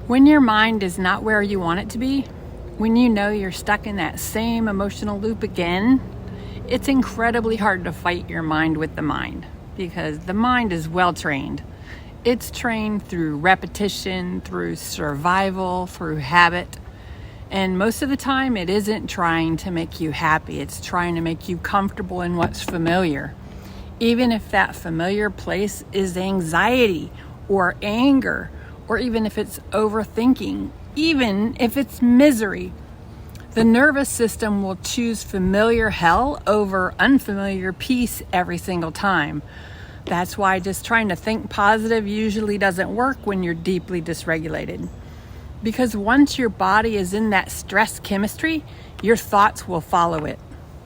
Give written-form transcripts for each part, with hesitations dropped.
When your mind is not where you want it to be, when you know you're stuck in that same emotional loop again, it's incredibly hard to fight your mind with the mind, because the mind is well trained. It's trained through repetition, through survival, through habit. And most of the time, it isn't trying to make you happy. It's trying to make you comfortable in what's familiar. Even if that familiar place is anxiety or anger, or even if it's overthinking, even if it's misery, the nervous system will choose familiar hell over unfamiliar peace every single time. That's why just trying to think positive usually doesn't work when you're deeply dysregulated. Because once your body is in that stress chemistry, your thoughts will follow it.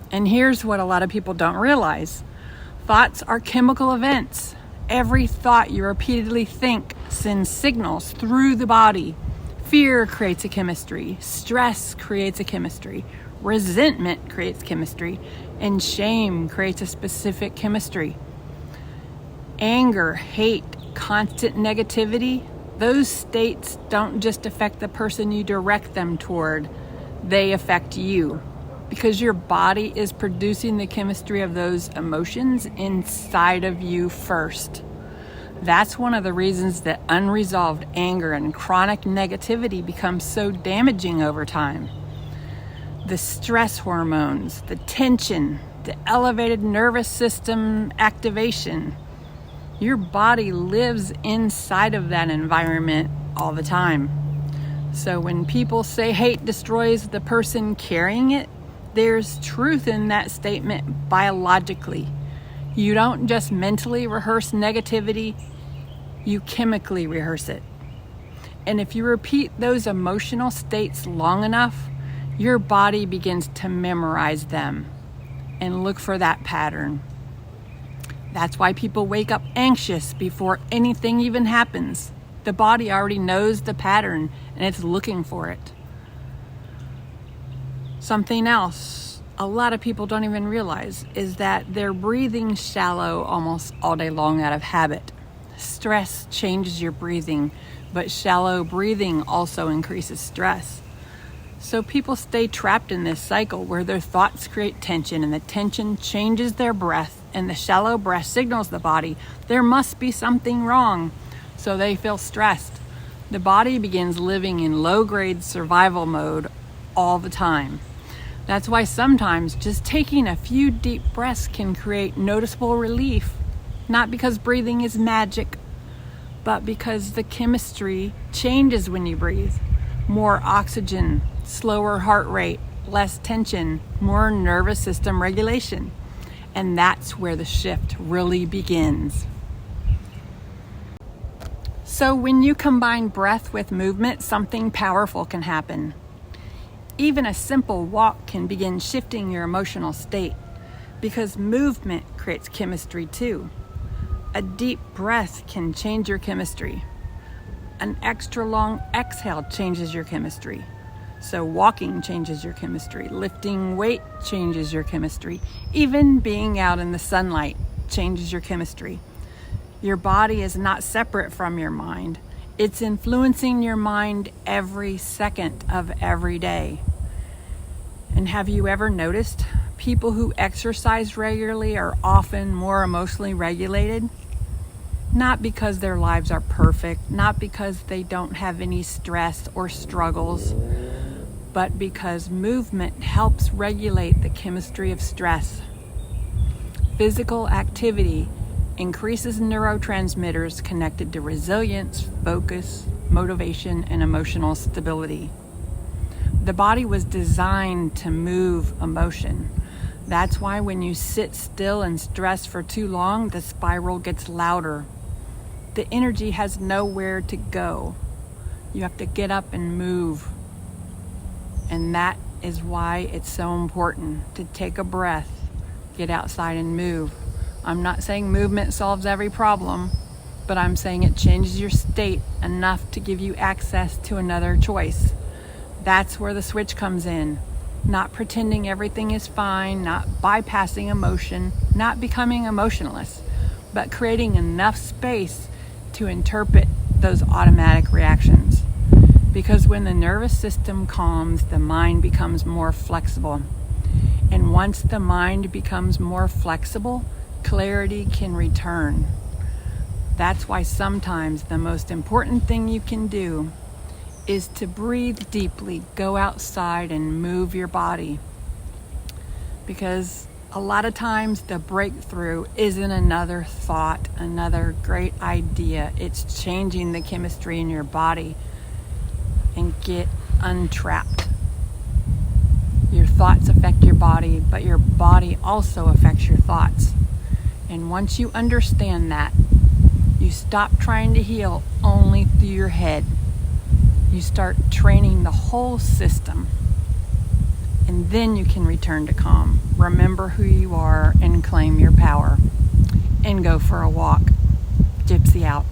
And here's what a lot of people don't realize. Thoughts are chemical events. Every thought you repeatedly think sends signals through the body. Fear creates a chemistry. Stress creates a chemistry. Resentment creates chemistry. And shame creates a specific chemistry. Anger, hate, constant negativity, those states don't just affect the person you direct them toward, they affect you. Because your body is producing the chemistry of those emotions inside of you first. That's one of the reasons that unresolved anger and chronic negativity becomes so damaging over time. The stress hormones, the tension, the elevated nervous system activation, your body lives inside of that environment all the time. So when people say hate destroys the person carrying it, there's truth in that statement biologically. You don't just mentally rehearse negativity, you chemically rehearse it. And if you repeat those emotional states long enough, your body begins to memorize them and look for that pattern. That's why people wake up anxious before anything even happens. The body already knows the pattern and it's looking for it. Something else a lot of people don't even realize is that they're breathing shallow almost all day long out of habit. Stress changes your breathing, but shallow breathing also increases stress. So people stay trapped in this cycle where their thoughts create tension, and the tension changes their breath, and the shallow breath signals the body there must be something wrong. So they feel stressed. The body begins living in low-grade survival mode all the time. That's why sometimes just taking a few deep breaths can create noticeable relief, not because breathing is magic, but because the chemistry changes when you breathe. More oxygen, slower heart rate, less tension, more nervous system regulation. And that's where the shift really begins. So when you combine breath with movement, something powerful can happen. Even a simple walk can begin shifting your emotional state, because movement creates chemistry too. A deep breath can change your chemistry. An extra long exhale changes your chemistry. So walking changes your chemistry. Lifting weight changes your chemistry. Even being out in the sunlight changes your chemistry. Your body is not separate from your mind. It's influencing your mind every second of every day. And have you ever noticed people who exercise regularly are often more emotionally regulated? Not because their lives are perfect, not because they don't have any stress or struggles, but because movement helps regulate the chemistry of stress. Physical activity increases neurotransmitters connected to resilience, focus, motivation, and emotional stability. The body was designed to move emotion. That's why when you sit still and stress for too long, the spiral gets louder. The energy has nowhere to go. You have to get up and move. And that is why it's so important to take a breath, get outside and move. I'm not saying movement solves every problem, but I'm saying it changes your state enough to give you access to another choice. That's where the switch comes in. Not pretending everything is fine, not bypassing emotion, not becoming emotionless, but creating enough space to interpret those automatic reactions. Because when the nervous system calms, the mind becomes more flexible. And once the mind becomes more flexible, clarity can return. That's why sometimes the most important thing you can do is to breathe deeply, go outside and move your body. Because a lot of times the breakthrough isn't another thought, another great idea. It's changing the chemistry in your body and get untrapped. Your thoughts affect your body, but your body also affects your thoughts. And once you understand that, you stop trying to heal only through your head. You start training the whole system. And then you can return to calm. Remember who you are and claim your power. And go for a walk. Gypsy out.